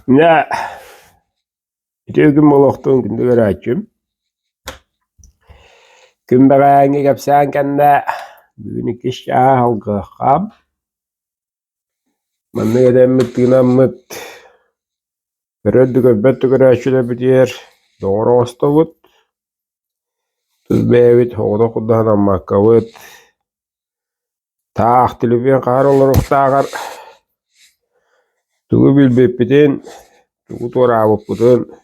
Ne? Gün moloqtuğun günde görəcüm. Gün bəğəni gəpsən kəndə bugün iki şah halqam. Manne edemmit ginamit. Göröddü göbbetті görəşüle bitiyer. Doğru ostavut. Tuz beyvit hoğda kuddan ammakkavut. Tağ tilibin qar olur uqtağar. Tuğu bilbeppitin. Tuğu torabıppıtın.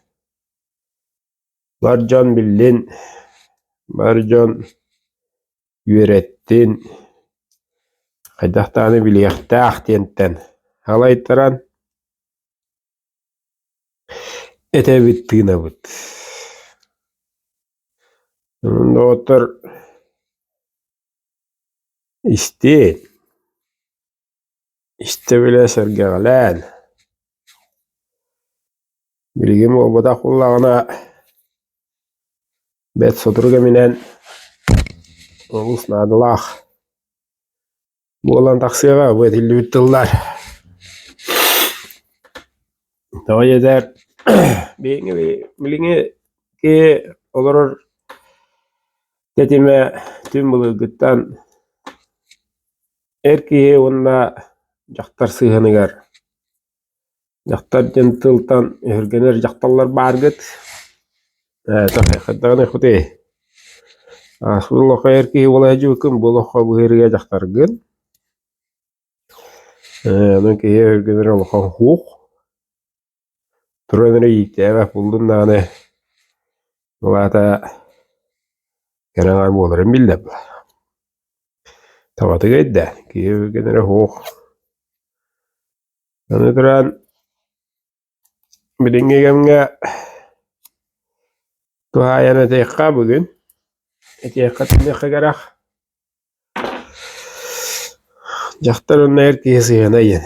Barcan billin. Barcan yürettin. Qaydaqtağını biliyaqtağ tiyentten. Halaytaran. Etebit tığınabıt. Onda otur. İste bile sergağılan. Bilgim obada kullağına bet soturga minen olus nadılaq. Bu olan taksiyaga bu etilli bittiler. Tawa eder bilingi ki olur tetime tüm buluğuttan erkeğe onda jaktar sığınıgar. Jaktar jentıltan hürgener jaktallar bargıt. Tahdağın ekhuti. Aslında erkeğe olacı hüküm buluğa bu herge jaktar gın. Onun ki hürgener olağın huq. Turanları yiğitler buldun da ne olata kenar bolarım bildim. Tavatı gayda ki hürgener huq. Onu turan bilinge gemge tuhayana tekka bugün. Tekka tinekka gerak. Jaktar onna erkeğe sığınayın.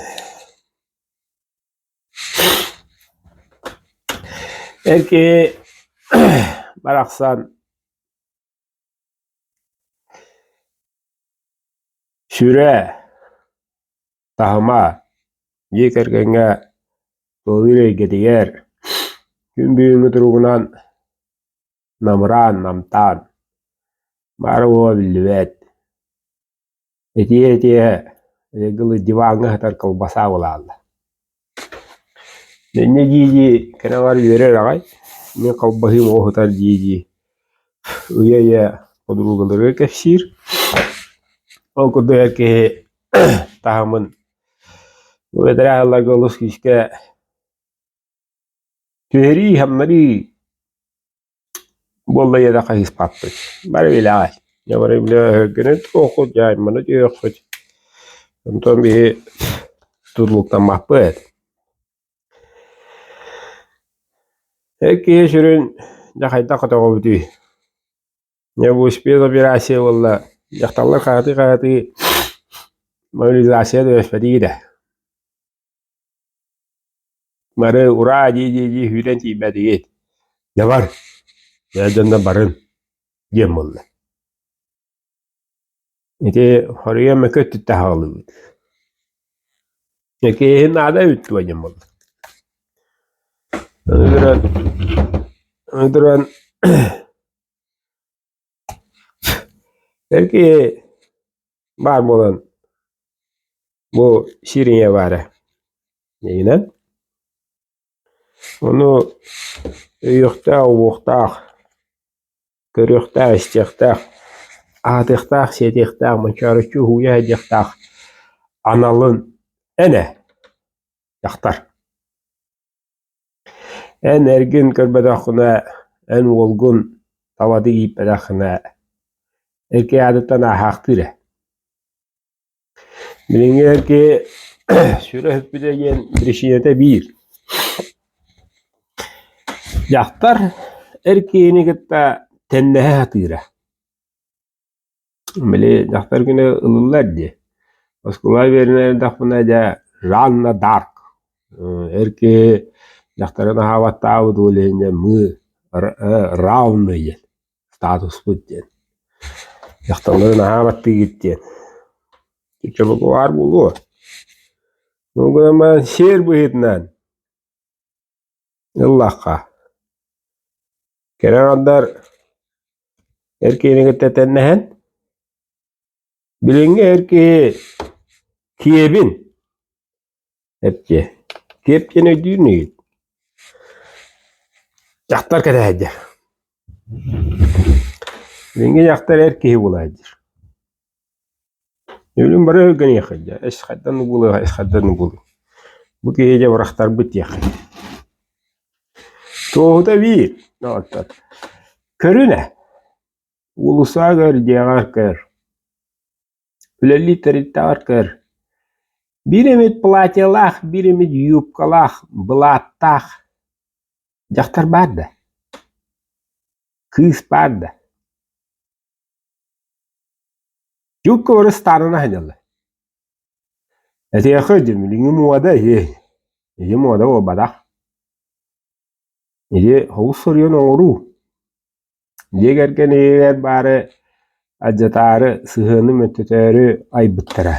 Erkeğe baraksan süre tahma yekergenge doğuyla gediyer. Gün büyüğünü durugunan namran namtan marwa bilvet. Etiye regılı divanı hatar kalbasa olaldı. Ne cici kena var yere rağay. Ne kalbahim o hatar cici. Uyaya odurugaları kefşir. O kudu erkeğe tahamın bu edera Allah golus kişke tüheri hamları bolla yada kahis pattık. Bari bilay. Ya bari bilay gene okut ya imana diyor okut. Ondan bir tutluktan mahbet. Erkeğe sürün jakayta katağı bitiyor. Ya bu ispiyada bir asya valla. Jaktallar kati mobilizasya da öfediydi. Mare ura ji hüren tibeti git. Ne var? Ya canda barın. Gemollu. Ete horiya meköt tahalı. Eke nada ütü gemollu. Öldüren belki var mı olan bu şirinye var. Neyine? Onu yokta, uğukta, görükta, istekta, adıkta, sedikta, mançarıcı huya edikta, analın ene yaktar. En ergin körbedakına, en olgun tavadı giyip bedakına, erkeğe adıttan ahaktır. Bilinir ki süre hüpüde yen birişiyete bir. Yaktar erkeğini gitta tennehe hatıra. Böyle yaktar güne ılırlar diye. Oskulay verine dakbına da ranna dark. Erkeği yaktarına hava tavu doleyince mı ravnı yen. Status bud yen. Yaktarlarına hava gitti. Çabuk var bulu. Nunguna şer bu hitnan. Allah'a. Kerem andar erkeğini gittetennehen. Bilinge erkeği kiyebin. Hepçe. Kiyepçene düğünü. Yaktar kadar. Bilinge yaktar erkeği bulaydır. Ölüm bara ögün yakıca. Eşkaddan bulu, eşkaddan bulu. Bu gece bıraktar bit yakıca. Toğda bir. Ne oldu? Körüne. Ulusa gör, diğer kör. Ülelli teritten kör. Birimit платьялах, birimit юбкалах, блаттах. Жактар барды. Кыз барды. Юбка орыс тарына ханялы. Это я ходим, линги мода е. Е мода о бадах. Е хавусор yon oru. Yegerken eger bari ajatarı sıhını mütteteri ay bittire.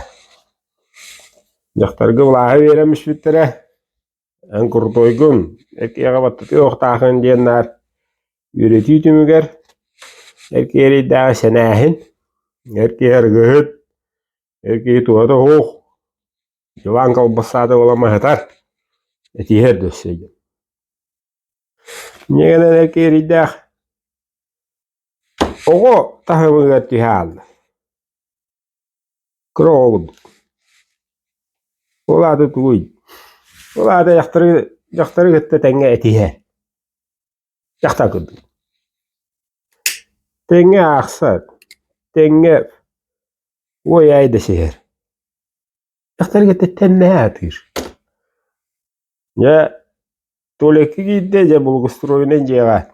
Jaktargı vlahı veremiş bittire. En kurtoygun. Erkeğe battı yok takın diyenler. Üretiyor tümüger. Erkeğe daha senahin. Erkeğe gıhıt. Erkeğe tuğada hoğ. Yavan kalbasada olama hatar. Eti her döşseydi. Niye kadar erkeğe daha oğu tahımı gatti halde. Kıra oldu. Ola da tuğuy. Ola da yaktarı gitti tenge eti her. Yaktar kırdı. Tenge aksar. Tenge oy ayda şehir. Yaktarı gitti tenne atır. Ya toleki gitti ya bulgustroyunun ceva.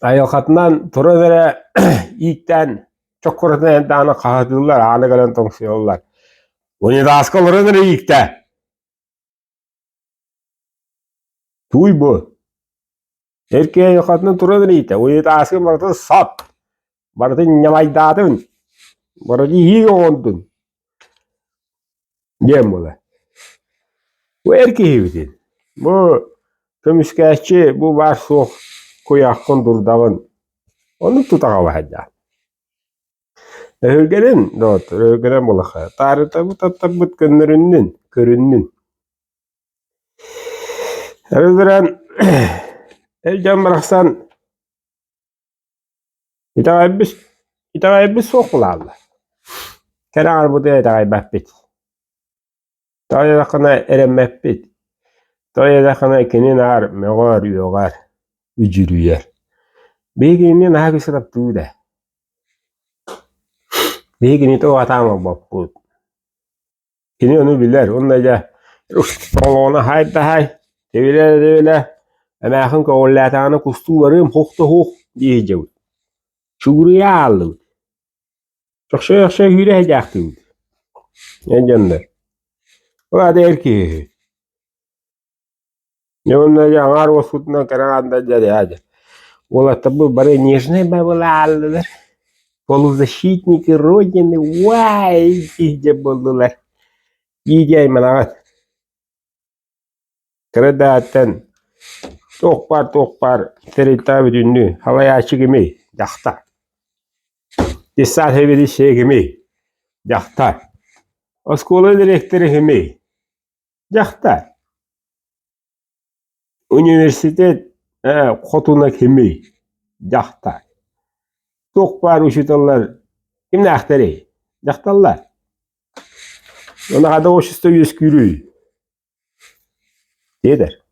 Ayokatından tura vere ilkten çok kuratan entana kahadılar. Ağına gelen tonksiyorlar. Onu da askalarınır ilkte. Tuy bu. Erkeğe ayokatından tura vere ilkte. Onu da askı baktı sat. Baratı nyamaydatın. Baratı iyi ondun. Diyem bula. Bu erkeği bitin. Bu kömüşkeşçi bu var soğuk koyakın durdağın. Onu tutağa vahacak. Öğgenen doğrudur. Öğgenen bulaka. Tarihte bu tatabıt körünün. Erdiren elcan bıraksan itağaybis soğuk bularla. Kenar arbudu itağaybahbit. Dağya dakına eremmehbit. Dağya dakına kenin ağır meğar yoğar. Ücürüyer. Beginin aha kısırap tuğda. Begini to atama bapput. Kini onu bilir. Onunla ona hay. Devile. Ama akın koğullatağını kustularım hoqta hoq diyeceğim. Şuguraya aldı. Çok şey yürüyecekti. Encanlar. O da erkeği. Ne onunla ağır vasıtına karananda jadi. Ola tabi bari нежные babalar. Полузащитники Родины. Vay diyece buldular. Yiyeceğim anavat. Kıradaten. Tokpar. Terita bütünlü. Havaya açık emi. Yakta. Desat heveli şey emi. Yakta. Oskola direktörü emi. Yakta. Üniversitet kotuna emi. Yakta. Tokpar uşutallar. Kimle aktarı? Yaktallar. Ona kadar oşusta yüz kürü. Nedir?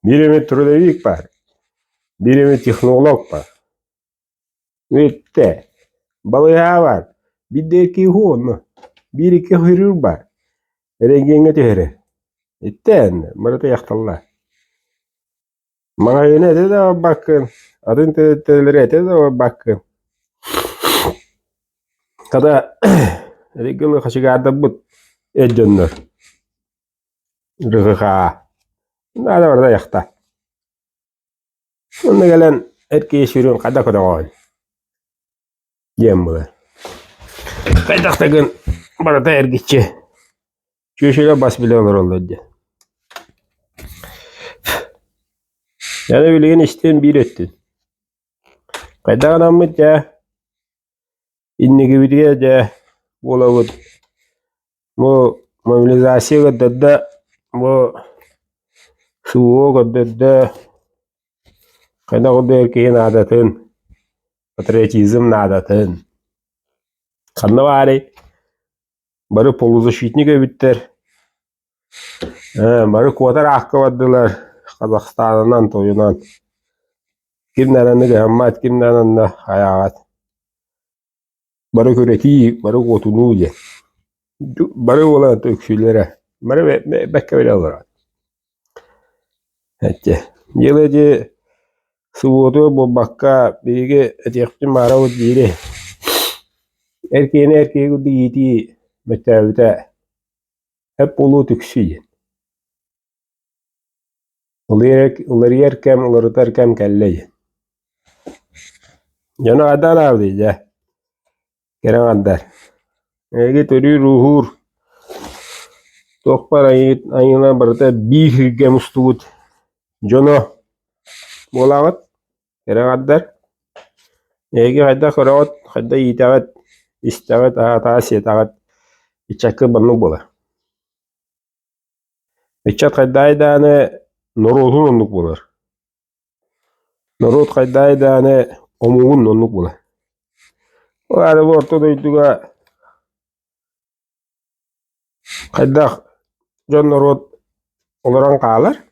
Birimi trudovik var. Birimi технолог var. Bitti. Balığa var. Bir de ki hon. Bir iki hürür var. Rengine tehre. Etten. Marata yaktallar. Bana yine de bakın. Adın teleri de bakın. Kada regül kaçıgarda bu ecenler. Rıgığa. Nada orada yakta. Onunla gelen erkeği sürüyorum kada oy. Diyem bu. Kaydak gün barata erkekçi. Köşeyle bas bile olur oldu. Yani bilgin işten bir ettin. Kayda anamı ja inni gibi diye ja bolawut. Bu mobilisasiya gadda bu suwo gadda kayda gadda erkeğin adatın patriotizm adatın. Kanna bari barı poluzashitniga bitter. Barı kuatar akkavadılar Kazakistan'dan toyunan. Kimlerinde gehemmat kimlerinde hayaat. Barı köreti, barı kotunu diye. Barı olan töksülere. Barı bekke bile olur. Hette. Yılıcı suvodu bu bakka bilgi etekçi mara o diri. Erkeğin erkeği kudu yiti metavüte. Hep olu töksüyen. Uları yerkem, uları terkem kelleyen. Yana adan avdi ya. Keren adar. Ege tori ruhur. Tokpar ayına barata bir hırge mustut. Jono. Bolağıt. Keren adar. Ege hayda kıravat. Hayda yitavat. İstavat. Atas yetavat. İçakı bannu bola. İçak hayda haydane norotun onluk bolar. Norot hayda haydane omuğun onluk bolar. O arada bu ortada yuttuğa hayda John norot olaran kağalar.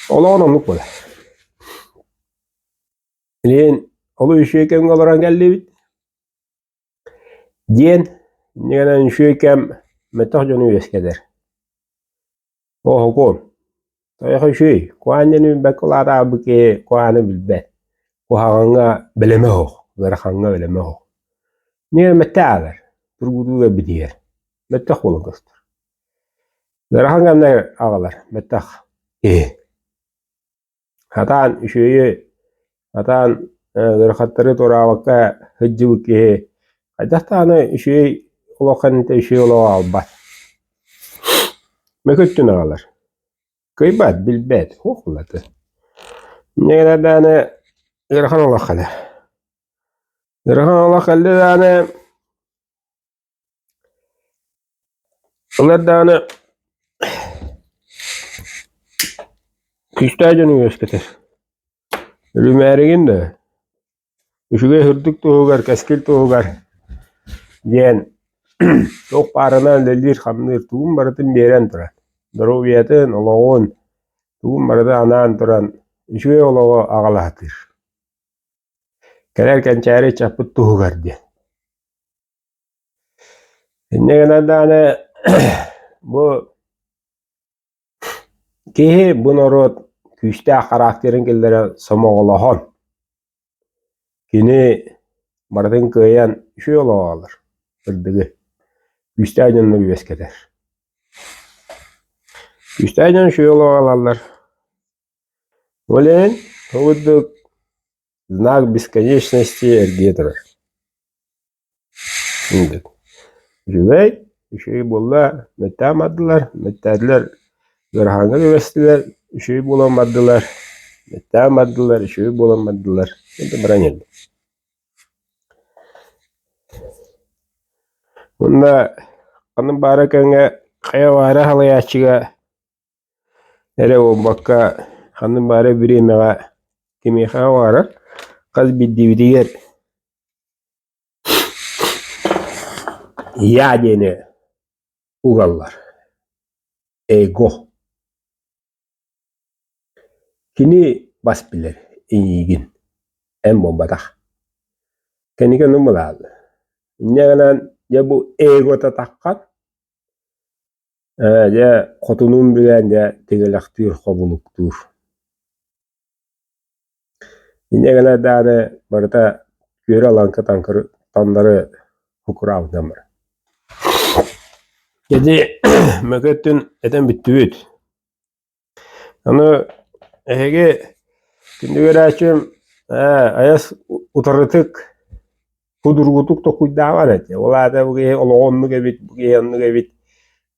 Olağan onluk bolar. Leyin olu üşüyken olaran geldi bit. Diyen neden üşüyken metah jonu yeskeder. O hukum. Tayyaka üşüy. Kuanjeni bekolada buke kuanı bilbe. Kuhanga beleme ho. Verhanga beleme ho. Niye metağlar. Turgudu ve bidiyer. Metah olun kastır. Verhanga ne ağalar. Metah. Hatan üşüyü. Hatan verhatları toravaka hıccı buke. Kaçtağını üşüy olakan te üşüy olağı albat. Meköttün ağalar. Kıybat bilbet. Hokulatı. Ne kadar tane Erhan Allah kalı. Erhan Allah kalı tane onlar tane Kıştaycının gösterir. Rümerigin de üşüge hırdık toğugar, keskil toğugar diyen çok parana lelir hamdır tuğum baratın beren turan. Daruviyatın olağın tuğum baratı anan turan üşüge olağı ağalahtır. Kelerken çare çapıt toğugar diyen. Ne kadar tane bu ki bu norot küçte karakterin kellere somoğulahon. Kini baratın kıyan şu olağı alır. Hırdıgı. Küçte ajanını üveskeder. Küçte ajan şu olağı alırlar. Olen hıvıddık знак бесконечности эргетра. Şimdi. Jüvey, şey bolla, metamadılar, metadiler, verhanga üvestiler, şey bulamadılar, metamadılar, şey bulamadılar. Şimdi bırakın. Bunda kanın barakanga kaya vara halayachıga nere o bakka kanın bara birimega kimi kaya vara kaz biddividiger ya dene ugallar ego kini basbiler iyigin en bombadak keni kan numulal nyanan ya bu ego tatakkat ya kotunun bilen ya tegelaktir kobuluktur nyanan dane barata göre alanka tankır tanları hukuravdan var. Jadi mököttün eten bittübüt. Onu ege gündügör açım ayas utarıtık hudurgutuk to kuyda var et. Ola da bu ge oloğonlu gebit, bu ge yanlı gebit.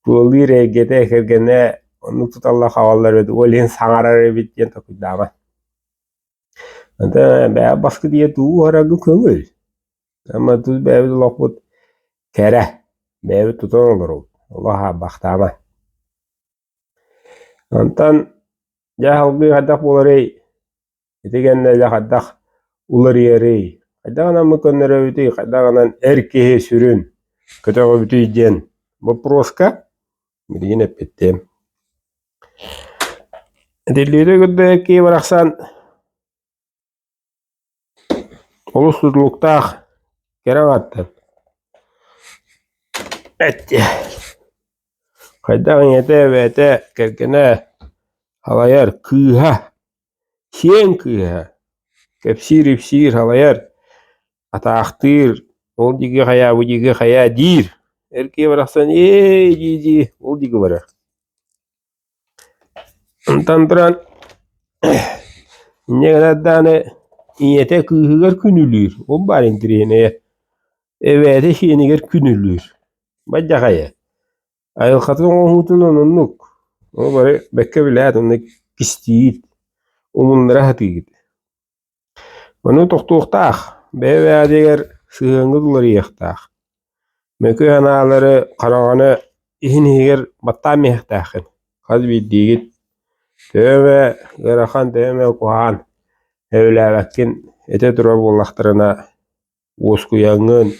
Tuğlir egede kergene onu tutallar havallar ödü. Olen saŋarar bitten takıdama. Anta bä baskı diye tuğu harağı köngül. Ama tuz bäbi lokbut kere. Bäbi tutan olur ol. Allah baktama. Antan ja halgı hadak bolary. Etegende ja hadak ular yeri. Hadak mı könere ödü. Hadak erkeğe sürün. Kötü ödüyden. Bu proska. Yine pettem. Delilde gördü erkeğe bıraksan olusuzlukta kerem attı. Etti. Kaydan yete ve ete kerkene halayar kıha. Şien kıha. Kepsir halayar. Ataktır. Ol digi haya bu digi haya dir. Erkeğe bıraksan cici. Ol digi bırak. Ondan ne kadar tane iyete kıhıgar künülür. O bari direne. Evet, şieniger künülür. Bacak haya. Ayol katın ohutun onunluk. O bari bekke bilet onu kistiyit. Umunlara hati git. Onu toktuqtaq. Bebe adeger sığıngı duları yaqtaq. Mökü analары qarağını ihiniger batta mehtaqın. Qaz bildigit. Töme garaxan töme kuhan. Evlabakkin ete durar bollaqtırına oskuyanın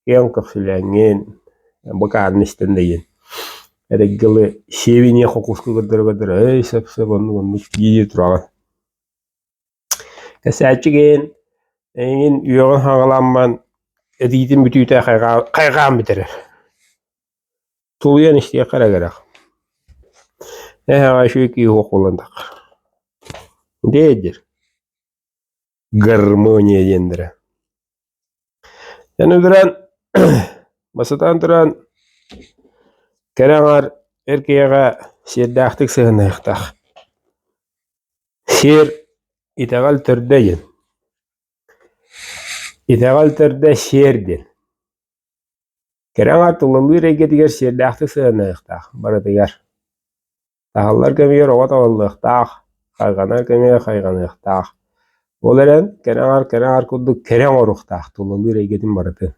en qıqsilangen bakarın istendeyin. Eregili şevini qoqusku gıdır. Ey sep onu giyi turagan. Kasaçıgen engin üyoğun hağalanman editin bütüyte qayğan bitirir. Tuluyan işteye qara garak. Hağa şu iki okullandaq. Deydir. Garmoniya dendire. Yani duran basatan duran kereğar erkeğe şeddaqtık sığınayıqtaq. Şer itegal türdeyin. İtegal türde şerdir. Kereğar tulalır egediger şeddaqtık sığınayıqtaq. Baradigar. Tahallar kemiyer oğa tavallıqtaq. Qayganar kemiyer qayganayıqtaq. Olaren kereğar kudduk kereğ oruqtaq. Tulalır egedin baradı.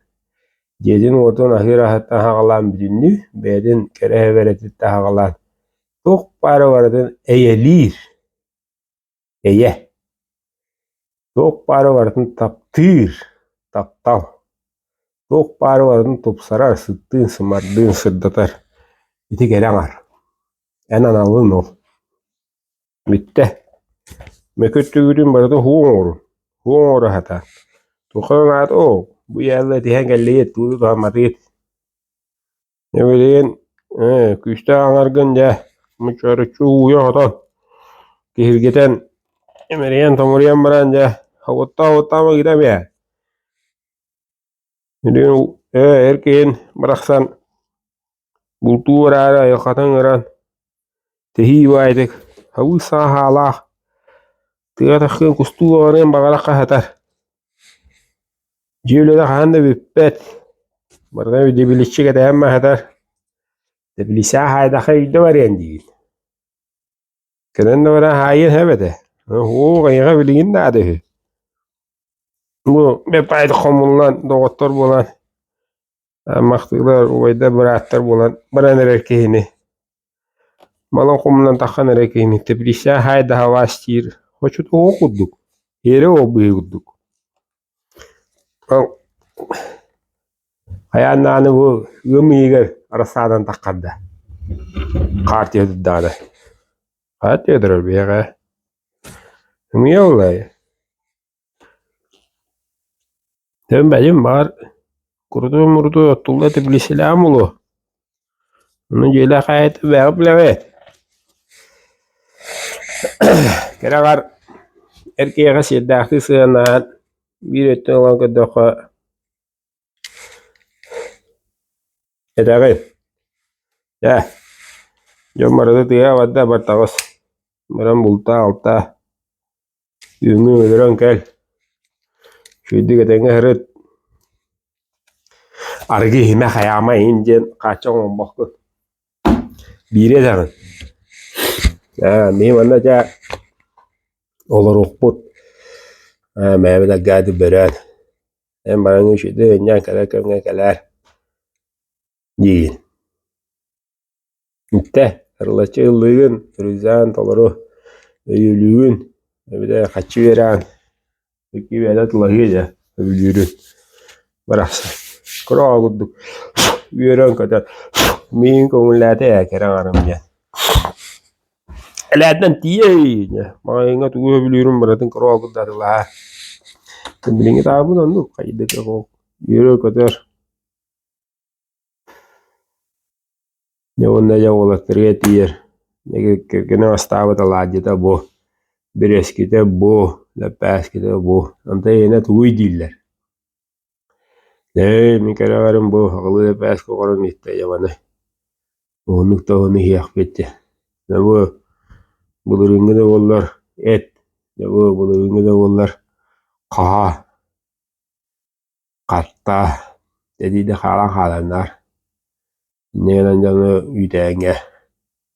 Jedin otun ahir ahatta hağalan bütünlü. Bedin kereğe veretit hağalan. Çok para varadın eyelir. Eye. Çok para varadın taptır. Taptal. Çok para varadın topsarar. Sıttığın sımardığın sırdatar. İti kereğar. En analığın ol. Bitti. Meköttüğün barada huğun orun. Huğun oru hata. Tuğun adı o. Bu yerle dihen gelleyet. Tuğdu damadıyet. Ne bileyim. Küçte anargınca. Mıçarı çuğuya hatan. Kehirgeten. Emeriyen tamuriyen baranca. Havatta mı gidemeye. Erkeğin bıraksan. Bultuğu arara yakatan aran. Tehi vaydık. Havu sahalaq. Tiga takın kustuğu aran bağalaq hatar. Jevlede handa bippet. Barda bir debilişçi gede hatar. Debilişa hayda hayda var yani. Kenen de vara hayin hevede. O gayga bilgin de adı. Bu bepaydı komullan doktor bolan. Maktılar oyda bıraktır bolan. Bıraner erkeğini. Malon komullan takkan erkeğini. Debilişa hayda hava astir. Hoşut o kudduk. Yere o büyük kudduk. Hayandanı bu gımiğer arasadan takkanda. Kartiye düddada. Kartiye durar bir yağa. Gımiğe olay. Tüm benim var. Kurudu otulla tebliselam ulu. Onu jela kayıtı verip levet. Kereğar erkeğe şeddaqtı sığınan bir etten olan ködökü edeği. Ya. Jomarada diye vadda bartağız. Meram bulta alta. Yünü öldüren kel. Şuydu getenge heret. Argı hime hayama incen kaçan on bakı. Bire zanın. Mihim anna ja olur okput. Mehmet Agadi Beren. En bana şide nyan kadar kömge keler. Değil. İtte. Arılaçı yıllığın. Rüzan toluru. Öylüğün. Bir de kaçı veren. Peki bir adet lahıca. Öylüğün. Bıraksa. Kura kudduk. Veren kadar. Mihim konullerde ya keren aramca. Eladdan tiye. Bana ingat uyabiliyorum. Bırakın kura kuddadılar. Bilingi tabu nandu. Kaydı keko. Yürü kadar. Ne onda ya olaklarıya tiyer. Ne kena astava da lacıda bu. Bir eskide bu. Lepe eskide bu. Anta yine tuğuy diller. Ne mi kere varım bu. Akıllı lepe eski korun itte yamanı. Onluk da onu hiyak bitti. Ne bu. Bulurungu da bollar et. Ne bu. Bulurungu da bollar kaha. Katta. Dedi de kalan kalanlar. Ne lan canı yüdeğine.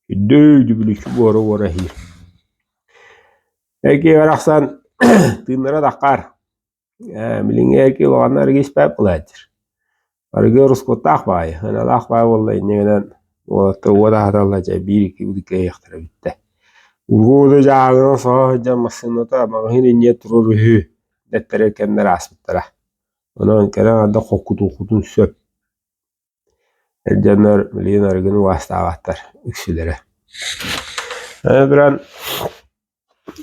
Dövdü bile şu boru hir. Eki varaksan tınlara dakar. Bilinge eki olanlar geçpep buladır. Arıgı ruskot takbay. Ana takbay vallahi negeden o da hatallaca bir iki udike yaktara bitti. Urgudu jağına sağa jamasını da mağhin niye turur hü. Dettere kendiler asbıttara. Onun kere anda kokudu söp. Elcanlar milyon arıgını vasıta avatar. Üksülere. Biran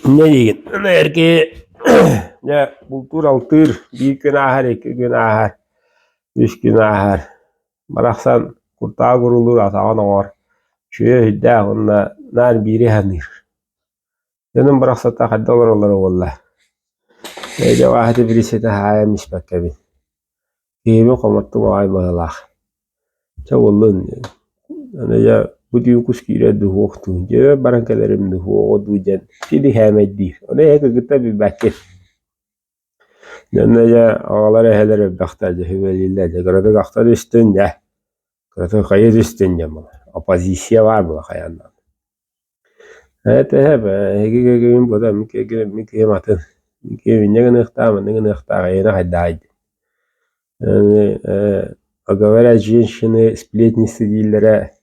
ne diyeyim? Erkeği ya bultur altır. Bir gün ahar, iki gün ahar. 3 gün ahar. Baraksan kurtağı kurulur atağın var. Şöyle hidde onunla nar biri hanır. Canım baraksata hadde olur valla. Neyce vahidi birisi de hayamış bakkabi. Kiyimi komattım o ay mağalak. Çavullun. Yani ya bu diyor kuskire duhu oktu. Cebe barankelerim duhu o ducan. Sidi hemeddi. Ona yaka gıta bir bakket. Yanıca ağaları helere baktarca hüvelillerce. Kırada kaktar üstünce. Kırada kayır üstünce mi? Opozisya var mı kayandan? Evet hep. Hegi gegin bu da miki matın. Miki ne gınıkta ne gınıkta yine haddaydı. Yani agavera jinşini splitnisi dillere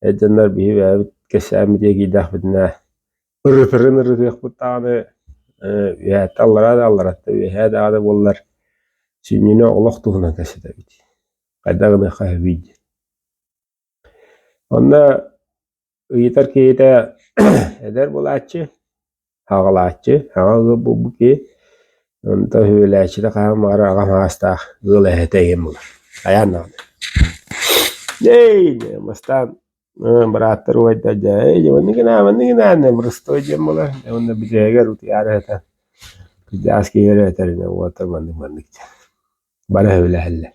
edenler bir ve kesemi diye gidah bidne. Pırı yakbıtağını ya tallara tabi hada da bollar. Sinine olaqtuğuna kesede bit. Kadağını kahviydi. Onda yeter ki de eder bulatçı, hağalatçı, hağı bu ki onda hüvelatçı da kaham ara ağam hasta gılı heteyim bular. Ayanna. Ney ne mastan beratter wajda jay mani kena ne bersto jam bular. Onda bijaga ruti ara heta. Bijas ki ara heta ne wata mandi. Bana hüvela helle.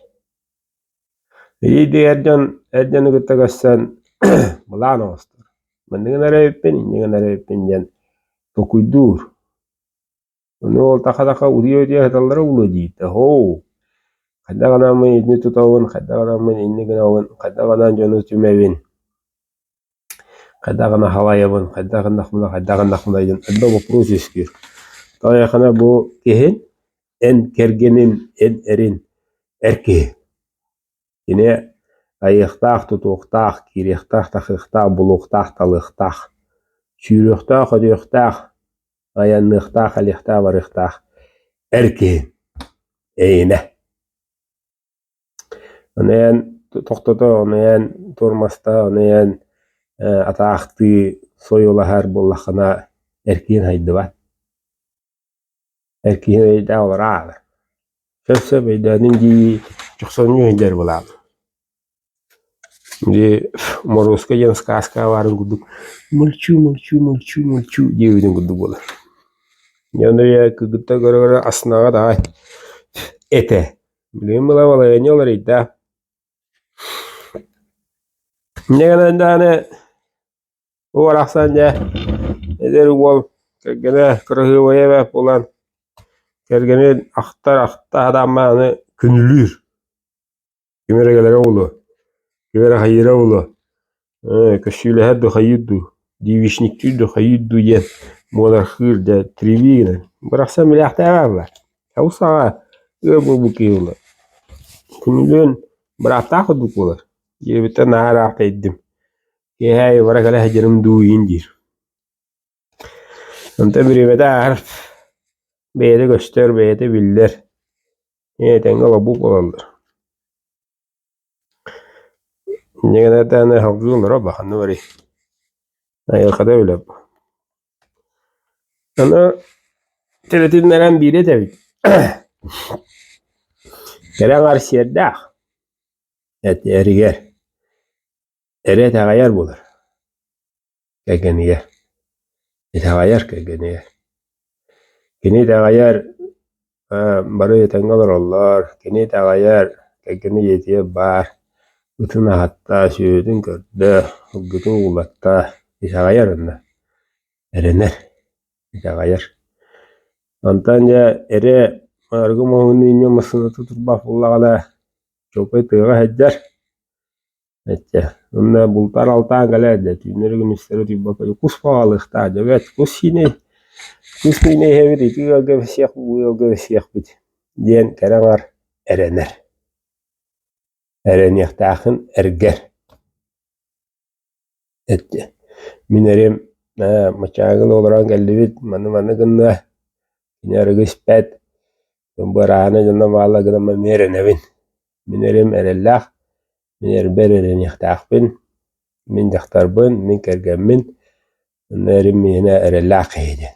İyi de ercan gıtagasan bulan olsun. Mendingan arayıpın jen tokuydur. Onu ol taka uriyor diye hatalara ulacıydı. Ho. Kadda kana mı izni tutavun, kadda kana mı inni gınavun, kadda kana jonu tümevin. Kadda kana havayavun, kadda kana jen. Adda bu proses kir. Taya kana bu kehin en kergenin en erin erkeği. Yine ayıqtaq tutuqtaq, kirixtaq, taxıqtaq, buluqtaq, talıqtaq. Çürüqtaq, ödüqtaq, ayanlıqtaq, aliqtaq, varıqtaq. Erkeğin. Eyne. Onu yan toxtata, onu yan turmasta, onu yan ataqtı soyula her bollaqına erkeğin haydı var. Erkeğin haydı olur ağlı. Söpse beydanin di çoxsonyu hinder bulalım. Di Moroska yang сказка warung guduk mulcu dia ujung guduk bola. Yang dia kegeta gara-gara asnaga da ete. Beli melawan nyolar ita. Nyaga dane orang sanja eder wol kegene kırığı waya polan. Kergene aktar adamını künlür. Kimere gelere ulu. Kimere hayira ulu. Köşüyle haddu hayiddu. Divişnik tüydü hayı duyen molar hırda trivigine. Bıraksa milahta varlar. Yavu sağa bu kıyılar. Kunilön bırakta kuduk olur. Yebite nara ettim. Hey bırakala hacerim duyindir. Anta bir arif. Beyde göster beyde biller. Tenge bu olur. Ne kadar tane havlu olur ama hanı var. Ay kadar öyle. Ana teletinlerin biri de Kerem arsiyerde. Et eriger. Ere tagayar bulur. Kegeniye. Tagayar kegeniye. Kini tagayar barı tengalar ollar. Kini tagayar kegeni yetiye bar. Bütün hatta sürdün gördü. Bütün ulatta. Tagayar onda. Erener. Tagayar. Antanya ere margı moğunu inyo masını tutup bafullağına çok ettiğine heccer. Ece. Onda bultar altan galede. Tünleri gün isteri tüy bakıyor. Kus pahalıkta. Evet. Kus yine. Kus yine hevdi. Tüy gevşek bu gevşek bit. Diyen kerenar erener. Erenek takın erger. Ece. Minerim maçağın olarak geldi bit. Manı gınna. Yine argış pet. Barahana canına valla gıdama merenevin. Minerim erellah. Miner berenek takbin. Min daktarbın. Min kergemin. Minerim yine erellah kıydı.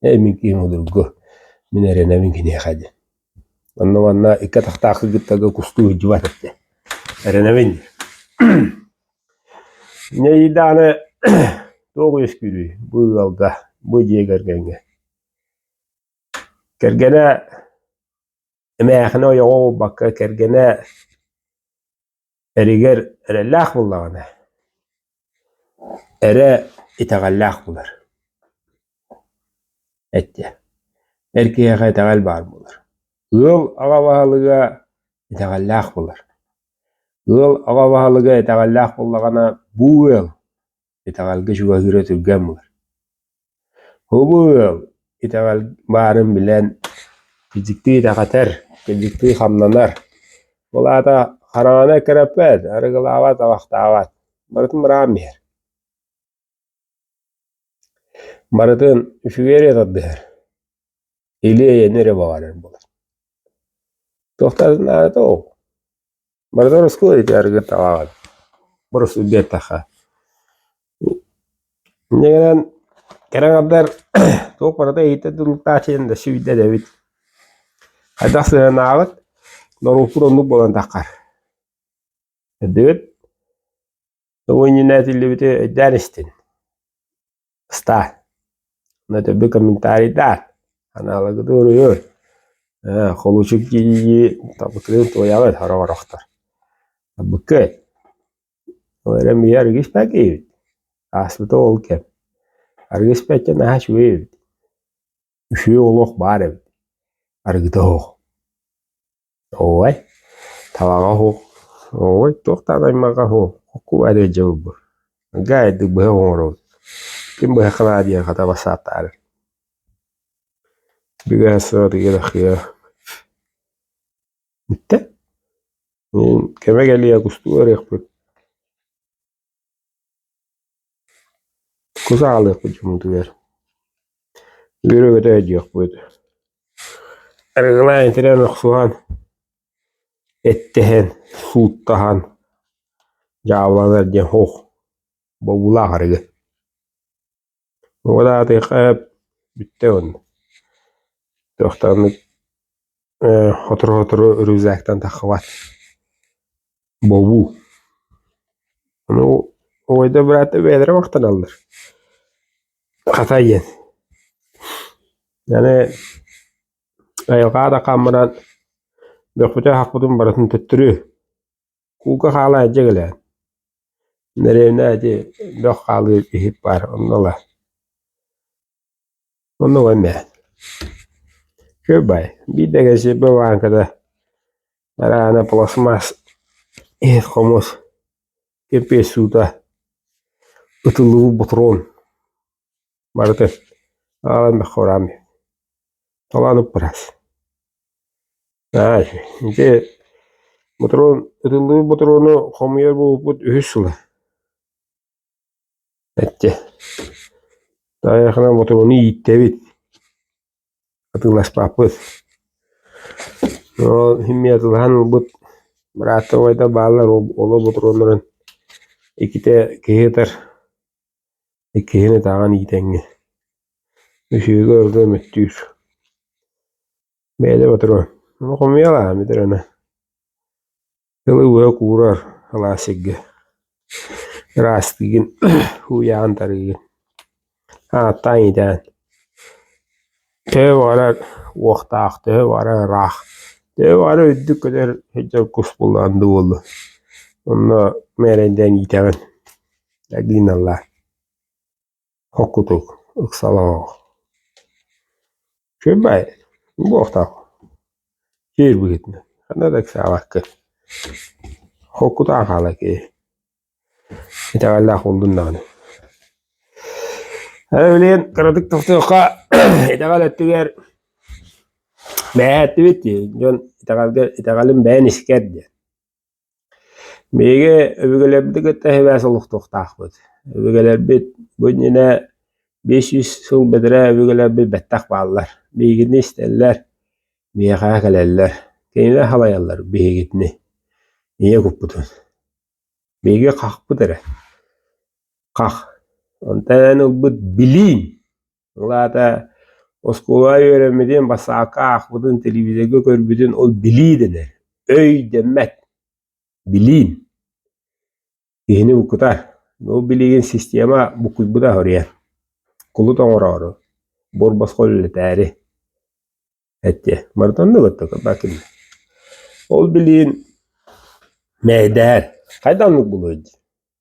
Min kim olur go. Minerenevin kine kıydı. Anna iki taktakı gittaga kustu hıcıvat etti. Erenevin. Ne yidane doğu eskürü. Bu yolda. Bu diye kergenge. Kergene emeğine yoğu bakka kergene eriger erellah bullağına. Ere itagallah bulur. Etti. Erkeğe itagal bar bulur. Yıl ağavahalıga itagallah bulur. Yıl ağavahalıga itagallah bullağına bu yıl itagalga şuga hüre türgen bulur. Bu yıl itagal barın bilen gecikti itagater, gecikti hamlanar. Ola da harana kerepet, arıgılavat avaktavat. Baratın bıramer. Baratın üfügeri yataddır. İliye nere bağırır bulur. Doktorun adı o. Baratın rızkı iti arıgılavat. Burası bir taha. Neden kerem çok parada eğitim durukta içinde şivide de bit. Hatta sıra nağıt norupur onu bolan takar. Evet. Oyun netilde bite denistin. Sta. Nete bir komentari da. Analaga duruyor. Koluşuk giyi tabii toyavet hara raktar. Tabii. Öyle bir yer geçmek iyi. Aslında ol ki. Argis pekçe ne şuyu. Şuyu oluk bari. Argıda o. Oy. Tavaga ho. Oy. Tokta maga ho. Ku ada jawab. Gayet bu horo. Kim bu khala dia kata basata. Biga sori gel khia. Bitti. Kime geliyor kustu oraya bu. Kuzalı kucum ver. Yürü ödeyecek bu. Arıgıla interen oksuhan. Ettehen, suuttahan. Javlanır diye hoş. Bobula hargı. O da tıkıp bitti onu. Doktorluk otur rüzaktan takıvat. Bobu. Onu o da bıraktı bedre vaktan alır. Katayen. Yani ayılga da kamran bekbete hakbudun baratın tüttürü. Kuka hala ecegele. Nereye de bek halı ihip var onunla. Onu verme. Şöyle bir de geçip bu bankada arana plasmas komos kepe suda ытылуу бутрон барыты алан бахорами таланып барас. Инде бутрон ытылуу бутрону хомуяр болупут үһүс сыла. Этте. Таяхына бутрону иттебит. Атыласпаппыт. Ол химиятылхан бут баратта ойда баалар оло бутронларын иките кеетер иккехине таган итеңге. Үшүгө ылды мүттүр. Бәле бутрон. Ну хомуяла митерена. Тылы курар аласыгы. Растыгын хуян тарыгын. Тайдан. Тевара уақтақ, тевара рах. Тевара үддік көдер хеджал кус боланды болу. Онна меренден итеген. Дәгін алла. Хокутук, ықсалау. Шөбай, уақтақ. Жер бұгетіне. Қанда да кісавақы. Хокутақ ала ке. Итагаллах олдындағыны. Öğlen karadık tuftuğa itagal öttüger bähätti bitti. Jon itagalın bähen iskerdi. Mege öbügelerdi götte hevasoluk tuhtaqbıt. Öbügeler bit bugüne 500 yıl bedere öbügeler bit bettak bağlar. Begini isterler. Meyağa gelirler. Keyine halayarlar begitini. Niye kuputun? Bege qalqbıdır. Qalq. Ondan bu bilin. Olada oskula öğrenmeden basaka akbudun televizyonda görbüdün ol bilidine. Öy demet. Bilin. Yeni bu kadar. O bilgin sistema bu kulbuda oraya. Kulu tongraro. Bor baskol tari. Ette. Mardan da battık bakın. Ol bilin meder. Kaydanlık buluyordu.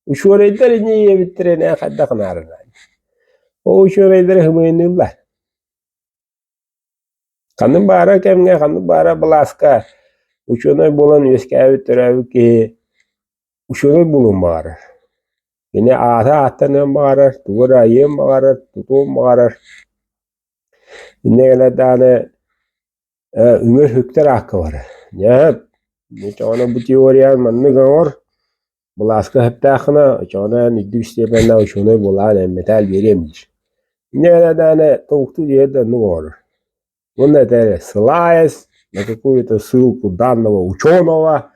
Uşuraylar niye bitirene kadar kanarlar. O uşuraylar hımayınırlar. Kanın bara kemge kanın bara balaska. Uşunay bolan üyeskavi türevi ki uşunay bulun bağırır. Yine attanın bağırır, duvara yem bağırır, tutuğun bağırır. Yine gene tane Ömer Hükter hakkı var. Ne? Ona bu teoriyan manlı gavur. Bulaska hep takına, ona niddi isteyenden uşunay bolan metal veremdir. Yine gene tane tavuktu diye de ne olur. Он это ссылаясь на какую-то ссылку данного ученого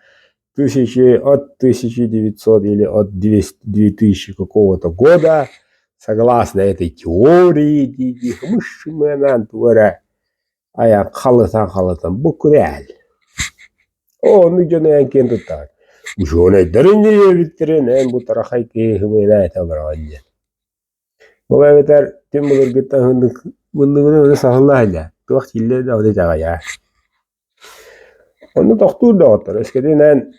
от 1900 или от 2000 какого-то года, согласно этой теории, аян қалытан бұл реал. Onu canıyan kendi tutar. Ученыйдарын не биттерен, bu tarafay ki hımıyla ete bırakınca. Bu bebeler tüm bulur gittan hındık bunu sahıllayla. Tuğak çille de öde cagaya. Onu doktor da otur. Eskiden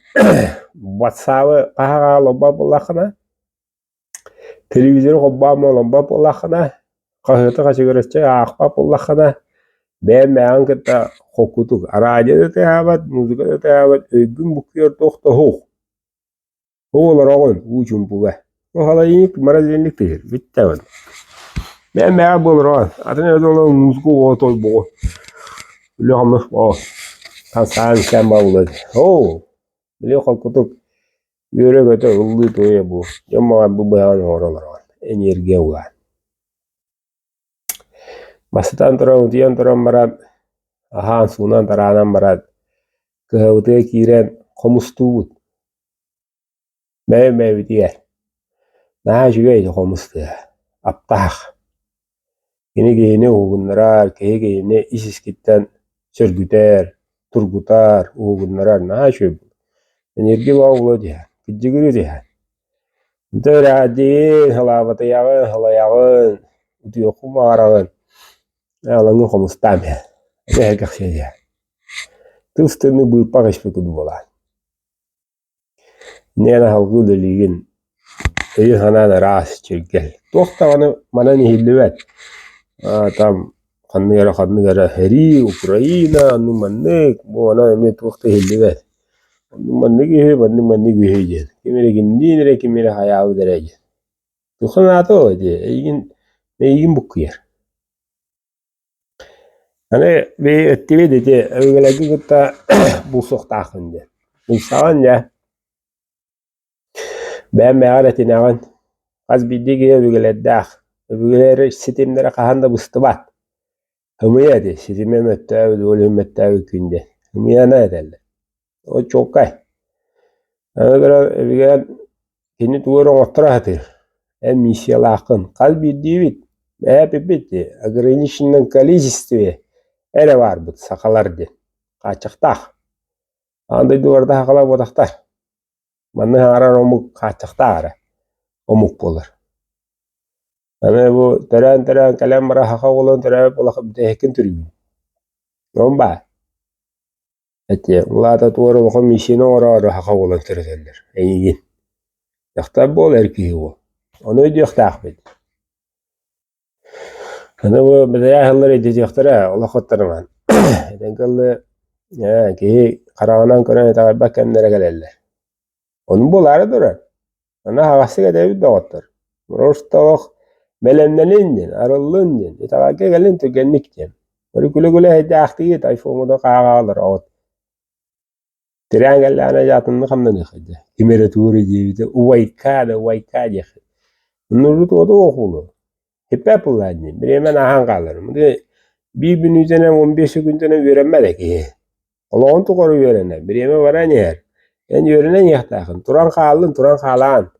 WhatsApp'ı kahağa lomba bulakına. Televizyonu kobbağıma lomba bulakına. Kahıtı kaçı görüşçe akba bulakına. Ben meğen kıta kokutuk. Radyoda tehabat, müzikada tehabat. Ögün bukyor tohta hoğ. Hoğlar oğun. Uçun buğa. O hala yenik maraziyenlik değil. Bitti ben. Ben meğer bulur oğun. Adını öde olan müziku otoy boğu. Biliyormuş o. Kansan sen bağladı. Biliyor kokutuk. Yöre götü ıllı toya bu. Yama bu bayan oralar var. Enerji var. Masatan tarafı diyen tarafı marat. Ahan sunan taranan marat. Kıhavıtıya kiren komustu bu. Mev diye. Naha şügeydi komustu. Aptah. Yine oğunlar, kehine iş iskitten sörgüter, turgutar, oğunlar naha şöyle. Enerji bağlı diye. Gıcıgırı diye. Döradi halavatı yağın, halayağın. Utuyor kumarağın. Alangı komustam ya. Ne her kakşe diye. Tılstığını bu pakış pekudu bolan. Ne na halgı deligin. Öyle hanana ras çirgel. Tohta mana nihillivet. Tam kanlı gara heri Ukrayna anu mannek bu ana emet tohta hillivet. Anu mannek he mannek gihe. Kimere gindin re kimere hayav derece. Tuhanatı o diye. Egin bukkuyer. Hani bir ettiği dedi. Öyleki gıtta bu soktağın diye. İnsan ya. Ben meğaret inağın. Az bir digi öbügeler öbügeleri sitimlere kahanda bıstıbat. Hımıya de. Sitime mettavi, dolu mettavi günde. Hımıya ne ederler? O çok kay. Ana göre öbügeler kendi tuğurun otturahatır. Misiyalakın. Kalbi divit. Hep bitti. Ограниченном количестве. Ere var bu sakalar de. Kaçıktak. Anday duvarda hakala bodaktar. Manı arar omuk kaçıkta ara. Omuk bulur. Ana bu tören kalem bara haka olan tören bulak hekin türübün. Omba. Eti. Ulada tuğru bakım misiyonu ara haka olan törenler. Engin. Yakta bol erkeği o. Onu ödüyor takbet. Ana bu bedaya hallar edecektir. Allah kotlarman. Denkallı ki karavanan kören etağı bakkenlere gelirler. Onun buları durar. Ana havası gedevi doğuttur. Roştavuk melemlenindin, arıllındin. Etağı gelin tükenliktin. Böyle güle hedi aktiği tayfomuda kağağalır ağıt. Triangellana jatını kamdan yıkıdı. Kimere tuğru jevide uvayka yıkıdı. Nurlu tuğdu okulu. Hep ulandı. Bir hemen ahan kalır. Bir gün üzerine 15 günden verenmedi ki. Allah'ın tuğru verene. Bir hemen varan yer. En yörenen yahtakın. Turan kalan.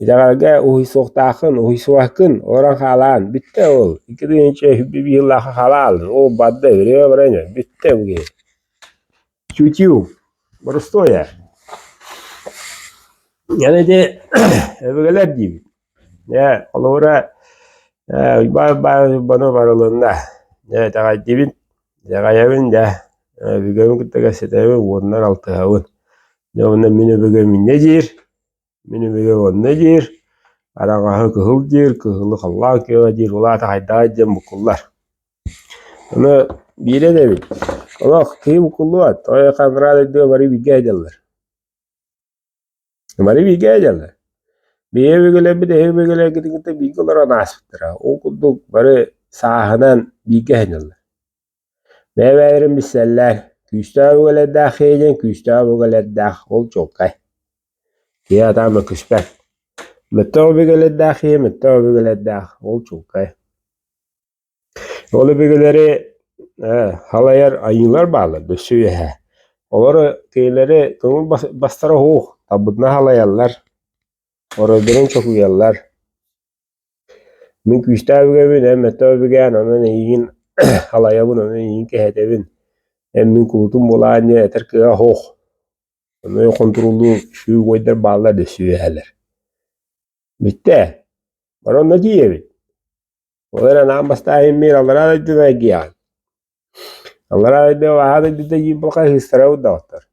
İdaga uhi soktağın, uhi suakın, oran kalan. Bitti ol. İki deyince bir yılla halal. O badda veriyor varan yer. Bitti bu gibi. Çuçiu. Burası ya. Yani de evgeler gibi. Ya Allah'a bana varalığında. Ya daga dibin. Daga yavun da. Bir gün kıttaga setevin. Ondan altı havun. Ya ondan mini bir gün necir. Mini bir gün necir. Arağı kıhıl dir. Kıhılı Allah keva dir. Ula tahayda jem bukullar. Onu bire de bir. Allah kıyı bukullu at. Oya kamera diyor bari bir gaydalar. Bari bir gaydalar. Bir evi bir de evi güle gidip bir güler nasiptir. O kulluk bari sahadan bir gaydalar. Meyvelerin misaller. Küstağı güle dağıyken küstağı güle dağ. Ol çok kay. Ki adamı kışper. Mettağı güle dağıyken mettağı güle dağ. Ol çok kay. Olu bir güleri halayar ayınlar bağlı. Döşüyor he. Oları kıyıları kımıl bastıra hoğ. Tabudna halayarlar. Oradan çok uyarlar. Min küstağı güle mettağı güle onun iyi halaya bunun iyi ki hedefin. Min kulutun bulan ne eter kıya hoğ. Onu kontrolü şu koyder bağlar döşüyor heler. Bitti. Baron ne diye. Olara namasta emir Allah'a da düve giyan. Allah'a da vaada düde yibaka hisra dağıtır.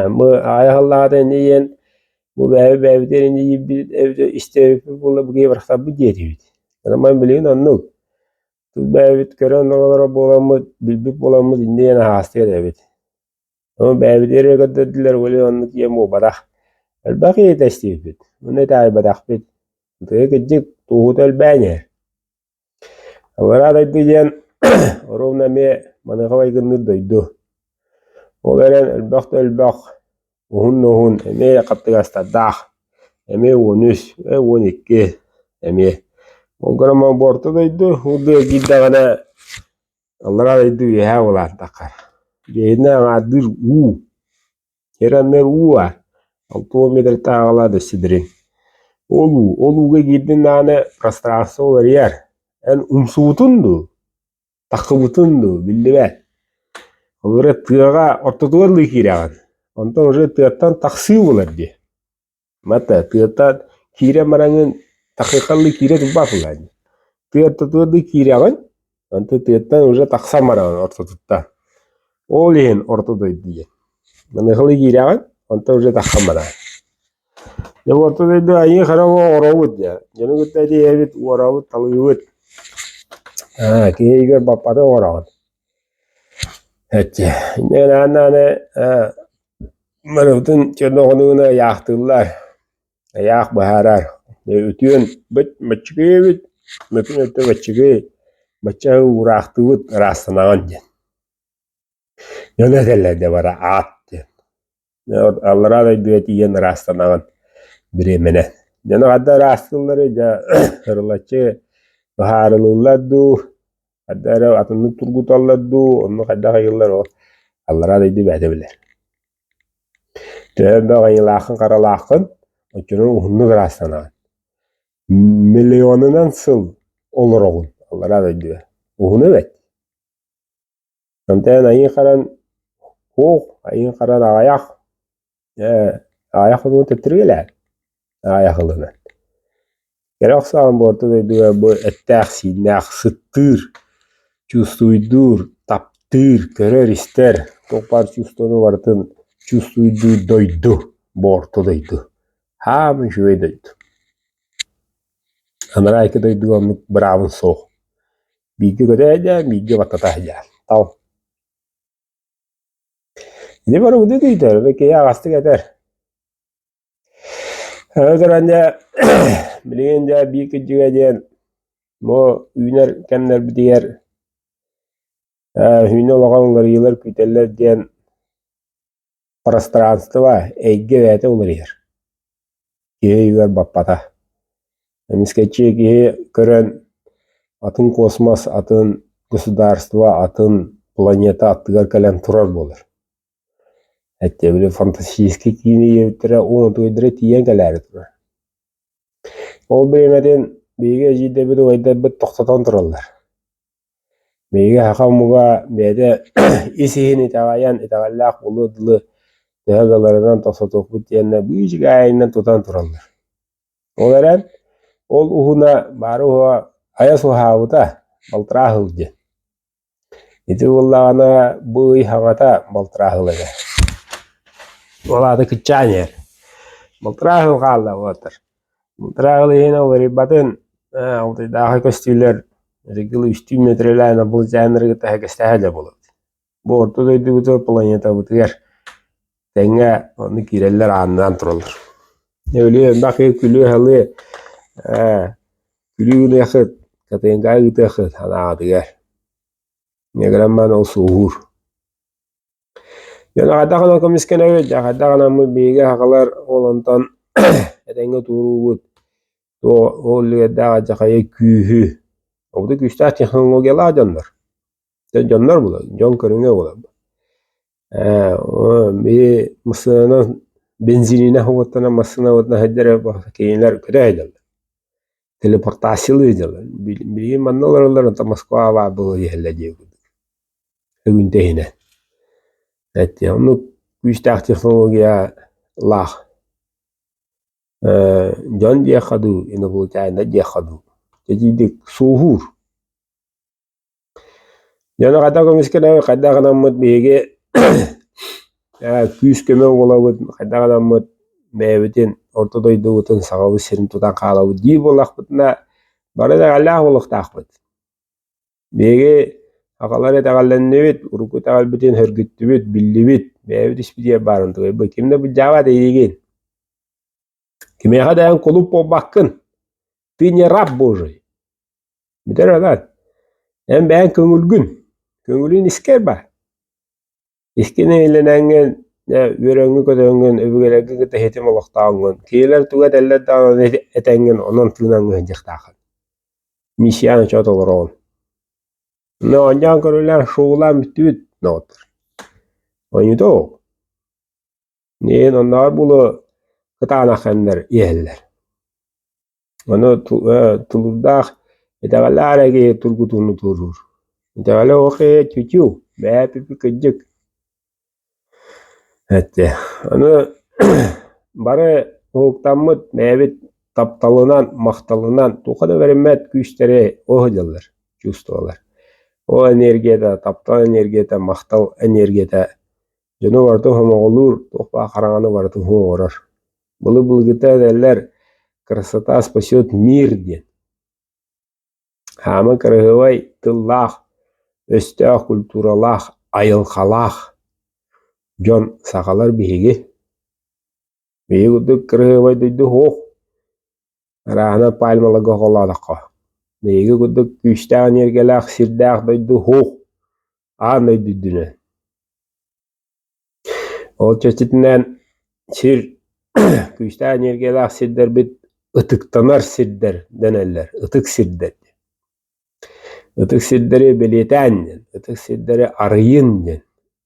Bu ayah Allah'a da neyen bu bev derince yibbi evde işte bu gibi varsa bu diye. Ama bilin onu. Bu bev gören oralara bolamı bilbip bolamı indiyen hastaya evet. Ama bev dere kadar diler öyle onu diye mu badak. Elbaki testiyet. Ne de badak bit. Diye gidip tuğutel banyer. Allah'a da diyen orumna me mana kawai gönül doydu. O veren elbaq ohun eme kaptagasta dağ. Eme onus onikki eme. O grama borto doydu. Hudu gidda gana Allah'a doydu ya ulan takar. Yena adır u. Keranlar u var. 6 metre tağla da sidrin. Oluga giddin nane пространство var yer. En umsutundu. Takıbutundu bildi be. Oraya tığaga ortadoğru kiragan. Ondan oraya tığattan taksi bular diye. Mata tığattan kira marangın takıkallı kira tuba bular. Tığattan kiragan. Ondan tığattan oraya taksa marangın ortadoğru. Olihin ortadoğru diye. Manaklı kiragan. Ondan oraya taksa marangın. Ya ortadoğru ayı karavu oravut ya. Canı gıtta diye evet oravut talıyıvut. Kiyaygar bapada oravut. Hadi. Yani anne marıvdın çönoğluğuna yaktılar. ayak baharar ütüön bıçıgı mümkün öte bıçıgı bıçağı uğraktığıt rastanagan diyen. Yöne derler bara at diyen. Allara da düet yiyen rastanagan biremene. Yöne kadar rastılları da hırlaçı baharılılardu. Kadar atını turgutallardu. Onu kadar hayırlar o. Allara da düet biler. Tövbe gayılakın karalakın. Oçunun uhunlu rastanagan. Milyonundan sıl olur oğun. Allara da düet. Uhun evet. Nanten ayın karan hoğ, ayın karan ayak. Ayak onu tetirgeler. Ayak ılına. Gerek sağın bortu ve bu ettak sinak sıttır. Çustuydur, taptır, körer ister. Topar çustunu vartın. Çustuydu doydu. Bortu doydu. Hamı şüve doydu. Anara iki doydu onu bravın soğ. Bilgi gödeyeceğim, bilgi batatacağım. Tamam. Ne var bu doydu? Ve ki ya gastık eder. Ödürünce bileyince bir küçüğe diyen bu üner kendiler bir diğer hüne olanlar yıllar küteller diyen пространство var. Ege vete olur yer. Kiye yüger bappata. Miskeçi kiye kören atın kosmos, atın государство, atın planeta attıgar kalem turar bolur. Hatta böyle fantastik kini yevtire onu toydire tiyen galeri turar. O biremeden bege jide bir oyda bir toktatan turarlar. Bege hakamuga bede isihini tagayan itagallak buludlu tehagalarından tosatok diyenne büyücük ayından tutan turarlar. Olarak ol uhuna baru o ayas havuta baltrahıldı. Itu vallana buy hangata baltrahıldı. Ola da kıçanyer. Baltrahıl kalla otur. Baltrahıl yine veri batın o da daha kostüller regül 3 metrelerine bu janrı da hekestehle bulur. Bu ortada bu planeta bu yer. Tenge onu kireller andan turulur. Öyle bakı külü halı külü yakıt katenga gitu yakıt hana diğer. Ne gramman o suhur. Yana kadar kana misken evet kadar kana mı bege hakalar olantan tenge turubut. To olye da jakaya kühü. O da güçler teknolojiler canlar. Canlar bu. Can körünge bu. O bir mısırına benzinine havutana masına vatana haddere bak keyinler kötü eder. Teleportasyon ediyorlar. Bileyim mannalar da Moskova var bu yerlerde. Bugün tehine. Evet ya onu güçler teknolojiye lah. Can diye kadu ina bu tane diye kadu. Jadi suhur. Yana kadar komiskene kadar kanamut bege küs köme olabıt kadar kanamut mevetin ortada doğutun sağabı serin tutan kalabı di bolakbıtna bara da Allah olak takbıt. Bege akalar etagallan evet uruku tagal bitin hörgüttübüt billibit mevet ispidiye barındı. Bu kimde bu java deygen. Kime kadar kolup o bakın. Tinye Rab Božai. Biter adat. Hem ben köngülgün. Köngülün isker ba. İskine ilenengen yöröngü kötöngen öbügelerge gıta hetim olaqtağıngen. Kiyler tuga teller dağın etengen onun tığınan gıncık dağın. Misyan çot olur oğun. Ne oncan körüler şoğulan bütüt ne otur. Oyudu o. Neyin onlar bulu gıtağına kendiler yeğiller. Onu tulurdağ etegaller ege turgutunu turur. Etegaller oke çuçu. Be pipi kıcık. Hatta onu bara hoğuktanmıt mevit taptalınan, maktalınan toqada veremet güçleri o hıcılar, çustolar. O energiyada, taptal energiyada, maktal energiyada jonu vardı homo olur, toqpa qaranğanı vardı homo orar. Bulu gıta derler, krasota spasiot mir diyen. Hama kırıhıvay tıllah, östağ kulturalah, ayılqalah, jon saqalar bihigi. Beyi guduk kırıvay duydu hoğ. Arağına palmalıgı qoladaqqa. Beyi guduk güçtağın yergelaq sirdağ duydu hoğ. Ağnay düdüne. Ol çeçitinden sir güçtağın yergelaq sirder bit ıtıktanar sirder deneller. Itık sirder. Itık sirderi beleten, ıtık sirderi arıyın den.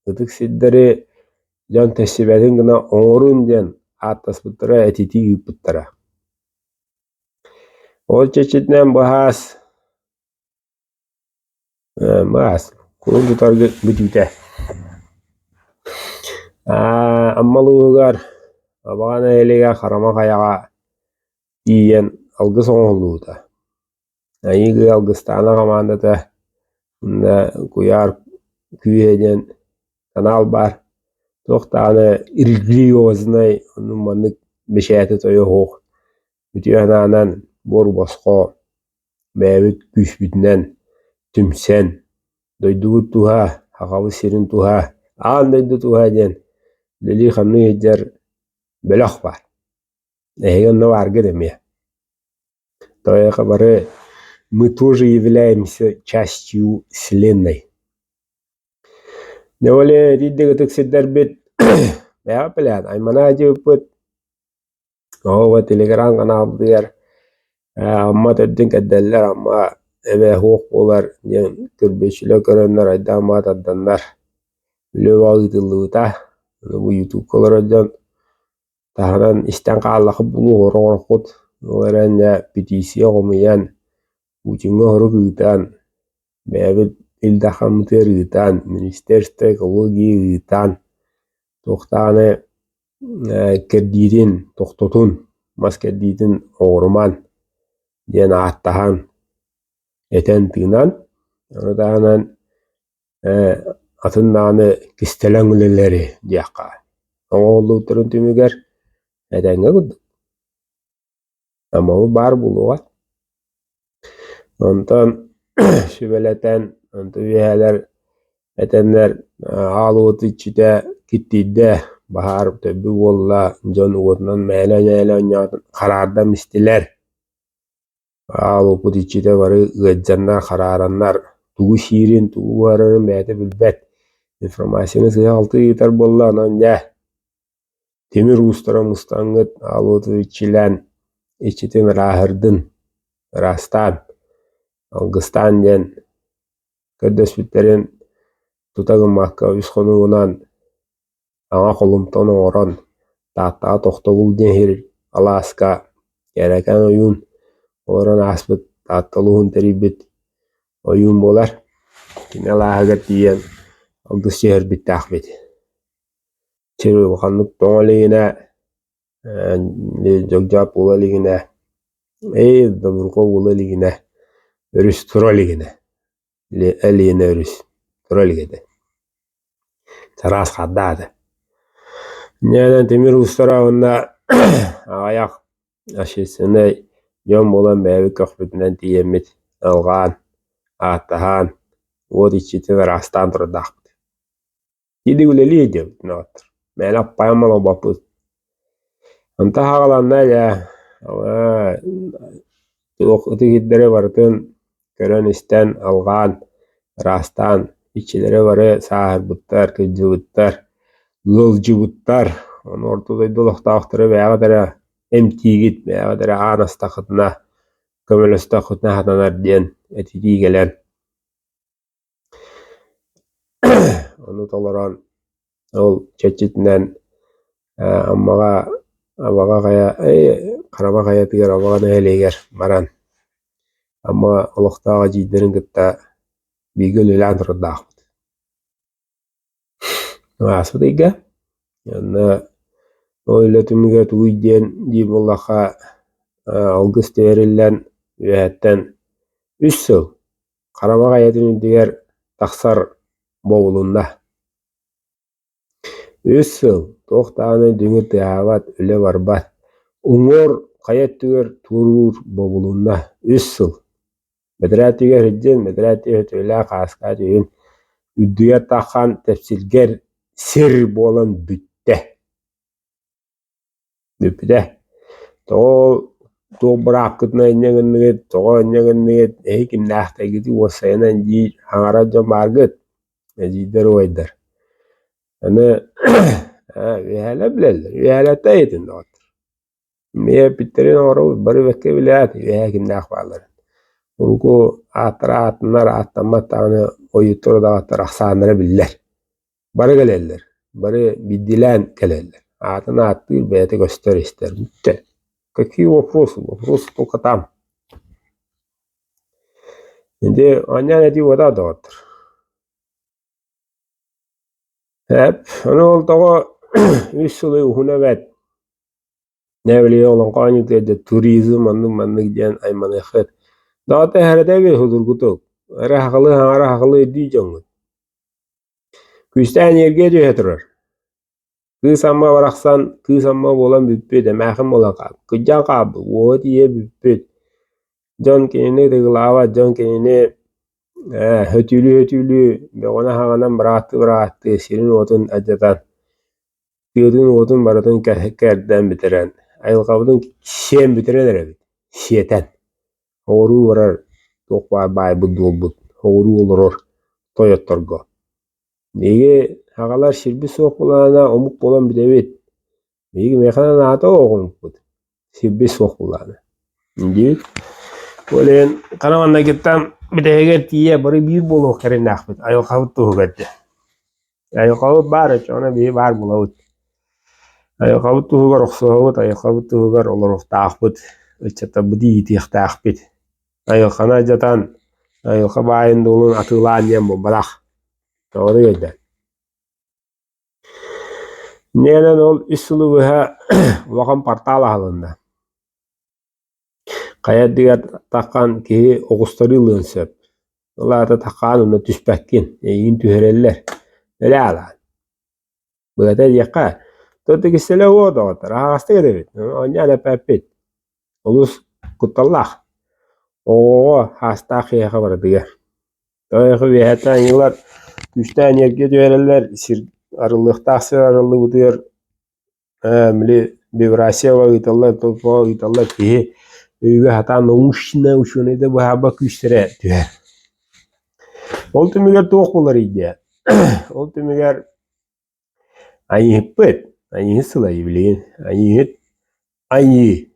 Itık sirderi jon tesibedin gına oğrun den. Attas bıtıra etiti yiyip bıtıra. Ol çeçitinden bahas kulun tutar bütüte. Ammalıgar abağana elega karama kayaga diyen algı soğuluğu da. Ayıgı algıstana kamanda da kuyar küyeden kanal bar. Tohtana irgliyozunay onun manık beşeyati toyu hoğ. Bütüyananan bor basqo bäbit güç bütünen tümsen doyduğu tuha haqalı sirin tuha ağın doydu tuha den lili xannu yedjar belaq var. Egen no var gedemeye. Тоя хабары мы тоже являемся частью Вселенной. Неволе диддеги тыксиддер бит бäga bilen aymana jepet. Owa Telegram kanal diyer. Amma teddin keddeller amma ebe hoq bolar den türbeçile görenler aydama taddanlar. Lewagitılıta bu YouTube koloradan tahanan istan qallaqı bulu hororqut. Olaranya petisiya qomayan ucunga horugitan bäbit ildahamteritan Ministerstvo ekologiyitan toqtane kedidin toqtotun maskedidin oğruman den attahan eten tinan onudanan atındanı kistelenguleleri diyaqqa. Oğullu turun tümüger etenge guduk. Ama o bar buluğa. Ondan sübeleten üyeler etenler alıvıtı içide gittiyde bahar töbü bolla jon uğutnan meylen kararda mistiler. Alıvıtı içide varı gıccanlar kararanlar tuğu şiirin tuğu vararın beyte bilbet. İnformasyonu sıya altı yeter bolla anca. Temir ustara mustangıt alıvıtı içilen içitin rahırdın rastan algıstan den köddösbütlerin tutagın makka üskonuğunan ağa kolumton oran tahtağa toxtogul den her Alaska gereken oyun oran asbıt tahtaluğun teribit oyun bolar kine lahıgat diyen algıs şehir bittaq bit çeri bakanlık toğaligine jogjap olaligine daburko olaligine örüs turaligine eline örüs turaligede taras qaddada neden temir ustara onda ayak aşesine jon bolan bäbi kökbütünden tiyemit algan attahan o içitin rastan turdaq yedi güleli ediyor nattır men appayamalo bapız anta haqalanna ya Ötü hiddere varıtın körön isten algan rastan içilere varı sahir buttar, kıcı buttar, lılcı buttar. Onu ortada dolaqtaqtırı bäga dara emtigit bäga dara anastaqıtına kömölöstaqıtına hatanar diyen etidi gelen. Onu tolaran ol çeçitinden ammaga abaga kaya karama kaya tiger abaga neheleger baran. Amma oloqtağa jidderin gıtta bigül ilan turdaq. Asbı diga. Yanna öyle tümüge tuğuyden deyip Allah'a algıs değerilen üyetten 3 yıl karama kayatını diğer taksar boğulunda. 3 yıl toqtağını düngür tiyavat öyle barbat. Umur kayat tüger turur boğulunda 3 yıl. Medratiga hüccen, medratiga hüccela qaska düğün. Üddüye taqan tefsilger sir bolan bütte. Düpüde. Tol bırak gitme inyegenliget, toğa inyegenliget, kim nähte gidi wasaynan ji hangaraja margıt. Ejidder oyder. Ana ve hala bileller. Ve hala tayitin dot. Meye bitterin ora bari vekke bilet. Ve kim nähvalar. Urgu atra atnar atama tane oyutur da atra aksanlara biller. Bari geleller. Bari bidilen geleller. Atına attı beyte göster ister. Bitti. Какие вопросы? Вопросы только там. Şimdi annen ediyor o da dağıtır. Hep onu oldu o üstüne hunevet. Ne bileyim olan kanı dedi turizm anı giden aymanı xet. Dağıtı her de bir hudur kutuk. Rahaklı diyeceğim. Küsten yerge cöhetürür. Kısamma varaksan kısamma olan büppü de məhim olan qab. Kıcan qab. O diye büppü. Can kenini de glava can kenini hötülü be ona haganan bıraktı sirin otun acatan yodun otun baratın kerden bitiren ayılqabdın şen bitiren erebit şeten oru varar tokwa bay budulbut oru olurur toyottorgo nege hagalar şirbi soğuk bulana omuk bolan bidebit nege mekanan ata oğumuk bud şirbi soğuk bulana nege Olen kanamanna gittan bideger tiye bari bir bolo kere nakbet ayo kavut tuhugette ayo kavut bare çona bir bar bulawut ayo kavut tuhugar oxsohut ayo kavut tuhugar olor taqbet çata budi itih taqbet ayo kana jatan ayo kabayin dolun atılan yem bu balak doğru gede nelen ol isulu veha vakam partala halında Kaya diğer takan ki oğustari lensep. Ola da takan onu tüsbekkin. Egin tühereller. Öyle ala. Bu da yaka. Totu kisele o da otur. Hasta gedebit. Onya da pepit. Olus kutallah. O hasta khiya haber diye. Toy ve hatan yıllar güçten yerge tühereller. Sir arılıkta sır arılığı diyor. Mili vibrasya var itallar topu itallar ki Üge hatan olmuşna uçunu da bu haba küstüre diyor. Oltu miger toğular idi. Oltu miger ayı hıppet. Ayı hısıla yibilin. Ayı hıt. Ayı.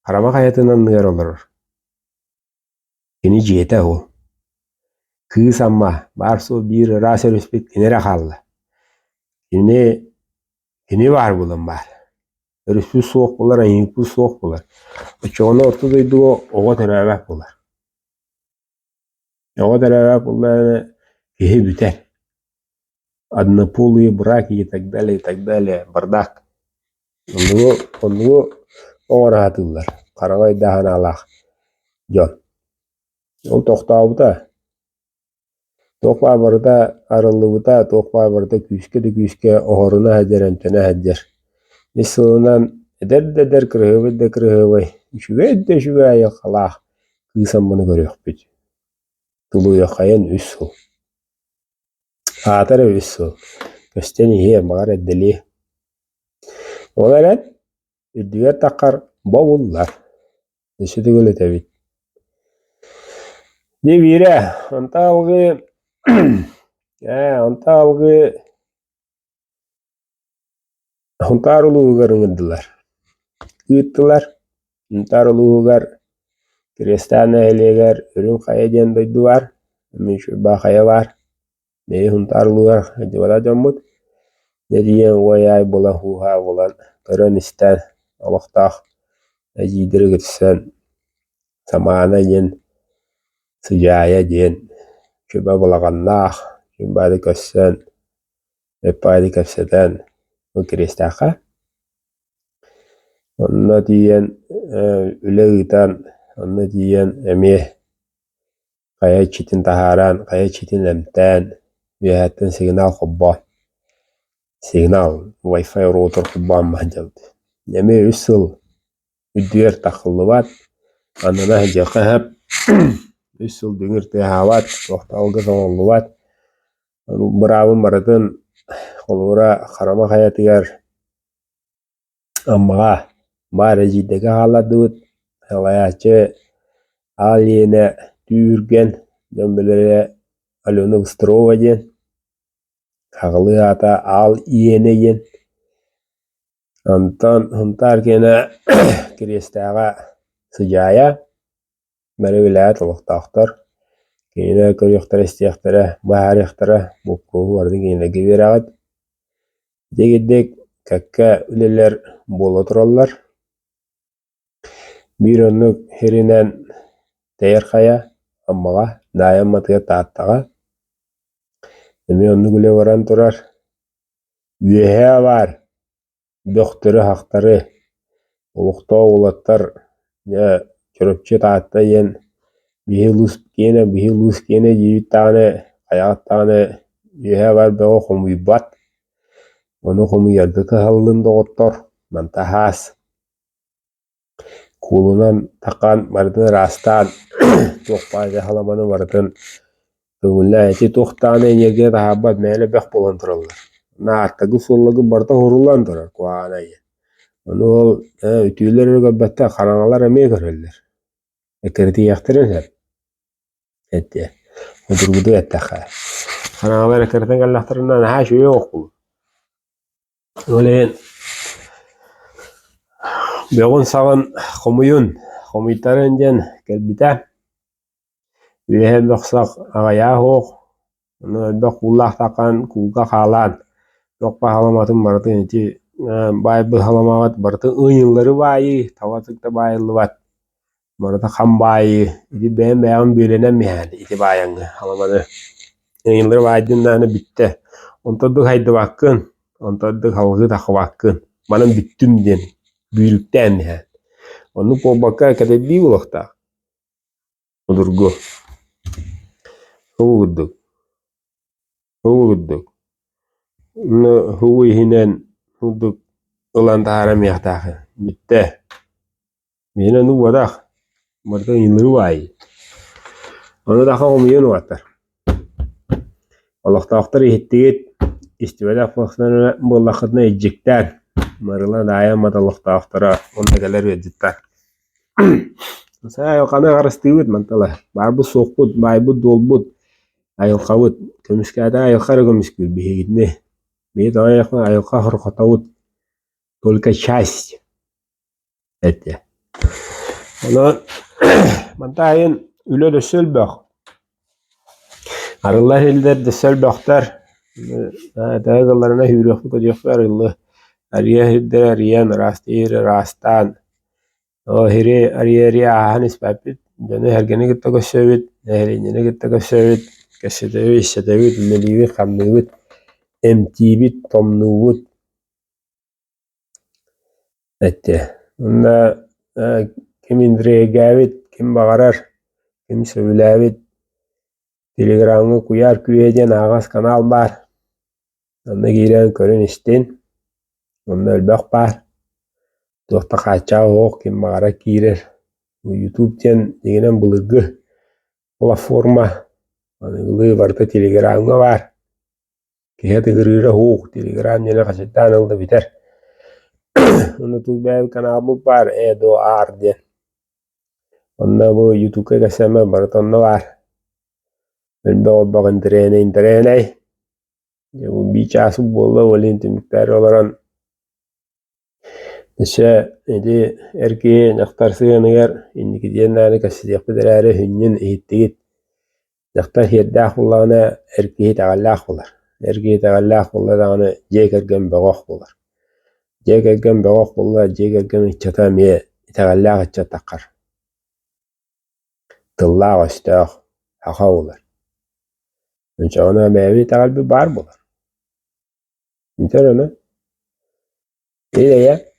Karama hayatından nıgar olur. Kini jete o. Kız ama barso bir rase respet kinere kallı. Kini var bulan var. Respet soğuk bular. Ayı hıppet soğuk bular. Çoğunu ortadaydı o. Oğa teravih bular. Oğa teravih bular. Kihe büter. Однополые браки и так далее, бардак. Onu оңоратылар. Карабай дахан алах. Жон. Ол тоқтабыта. Тоқпа барда арылыбыта, тоқпа барда күйіске оғырына әдер, әмтіне әдер. Есілінен әдер кірігібай. Шүге аяқ алақ. Күйсен мұны көрек бүт. Тулу яқайын үс сол. Атары үс сол. Көстені мағар әдділі. Олар әд, үддігер таққар бауыллар. Несі түгілі тәбет. Не бейрі, онта алғы онтар ұлығығар үңінділер. Үттілер, онтар ұлығығар Крестаны әлегер үрін қая ден дойды бар. Мен шөба қая бар. Мей онтар ұлығығар әдівада жамбыд. Недеген ойай болан хуға болан көрін істен алықтақ әжидірі күтсен самана ден sıcaya den şöbe bulağannaq şöbadi kössen öpadi köseden bu kristaka onna diyen üleğitan onna diyen emi kaya çitin taharan kaya çitin emten ve hatta signal hubba signal wifi router hubba mahjaldı emi üsül üdüyer takıllıvat anana hacaka hep üsül düngür tehavat tohtalgı zonluvat bravo maratın kolura karama hayatigar Amma bari jideki haladıt halayaçı al yene tüürgen dömbelere Alona Ostrova diyen hağlı ata al iyeneyen ondan huntar gene kirestaga sıcaya bari vilayet oluqtaqtar kene körüqtar istiyaxtara bahar yaxtara bu vardı gene geberagat degedek kakka üleler bola turallar bir onluk herinen teyarxaya ammaga dayanmatıya taattaga emi onluk üle varan turar üyehe var döktörü haqtары uluqta oğlattar ya çöröpçe taatta yen bihi lus kene jibit tane ayağıt tane üyehe var beğo xomuy bat onu xomuy yargıkı hallın doğuttor mantahas kulunan takan bardın rastan toqpaze halamanı bardın Öğünle eti tohtane yerge dahabat meyle bek bolan turallar. Naartagı sollagı barda horulan turar kuağana ye. Onu ol ütüler ögabatta karanalar emeğe görürler. Ekerti yaktirin hep. Ette. Odurgudu etteqa. Karanalar ekerten gallaktarından ha şöyle yok bu. Öyle beğen sağın komuytarın jen kelbite. Üyehe beksak ağaya hoq. Onu bek bullak takan kuga kalan. Nokpa halamatın bardı enti bay bu halamavat bardı ıyınları bayi tavatıkta bayıllı bat. Bardı kam bayi iti ben beğen bölenen mi yani iti bayanı halamadı. Iyınları baydın nane bitti. Ontadık haydı bakkın. Ontadık halgı takı bakkın. Bana bittim den. Büyülükten yani. Onu po bakka kade bir ulakta. Odurgu. Huvuduk. Huvuduk. Huwi hinen huduk ulan taharam yaxtaxı. Bitti. Mena nu wadak. Marta inliru ay. Onu da xawmiyon watar. Allah taqtar ihtiget istivada faqsana bollaqatna ejiktar. Marla daya madallah taqtara onda galer edittar. Saya yoqana qarastibit mantala. Barbu soqbut, baybu dolbut. Ayol qawut. Kömüskada ayol qara kömüskül bihigitne. Bir daha yakın ayolqa hırqatavut. Только часть. Ette. Ona mantayin üle de sölbaq. Arıllah elder de sölbaqtar. Dağılarına hürüq bu diyor arıllah. Ariya hüdder ariyan rastiri rastan. O hiri ariya hanis papit. Jane hergene gitta gösövit. Hergene gitta gösövit. Kesedevi isedevit. Melivi kamnivit. Emtibit tomnuvut. Ette. Onda kim indiregavit, kim bağırar, kim söylavit. Telegram'ı kuyar küyeden ağız kanal var. Onda giren körün istin. Onda ölbek var. Dokta kaçağı oğuk kim bağıra girer. YouTube'den degenen bulurgu platforma. Onu vardı Telegram'ı var. Kihete gırıra oğuk. Telegram yine kaçetten aldı biter. Onu tutbaya kanalımı var. Edo Arden. Onda bu YouTube'a geçseme baratonda var. Ben de bakın trene. Bu bir çası bolla oluntu miktarı olarak. Nese edi erkeğe naktarsıyan eğer indiki diyenlerine kasıdiyek bidirleri hünyen ehittigit. Naktar hiyeddah bullağına erkeğe teğallaq bullar. Erkeğe teğallaq bullar dağını jek ergen beğoq bullar. Jek ergen beğoq bullar, jek ergen içata miye teğallaq içat taqqar. Tıllaq istaq haqa bullar. Önce ona meyve teğalbi bar bullar. Biter ona. İyi de ya.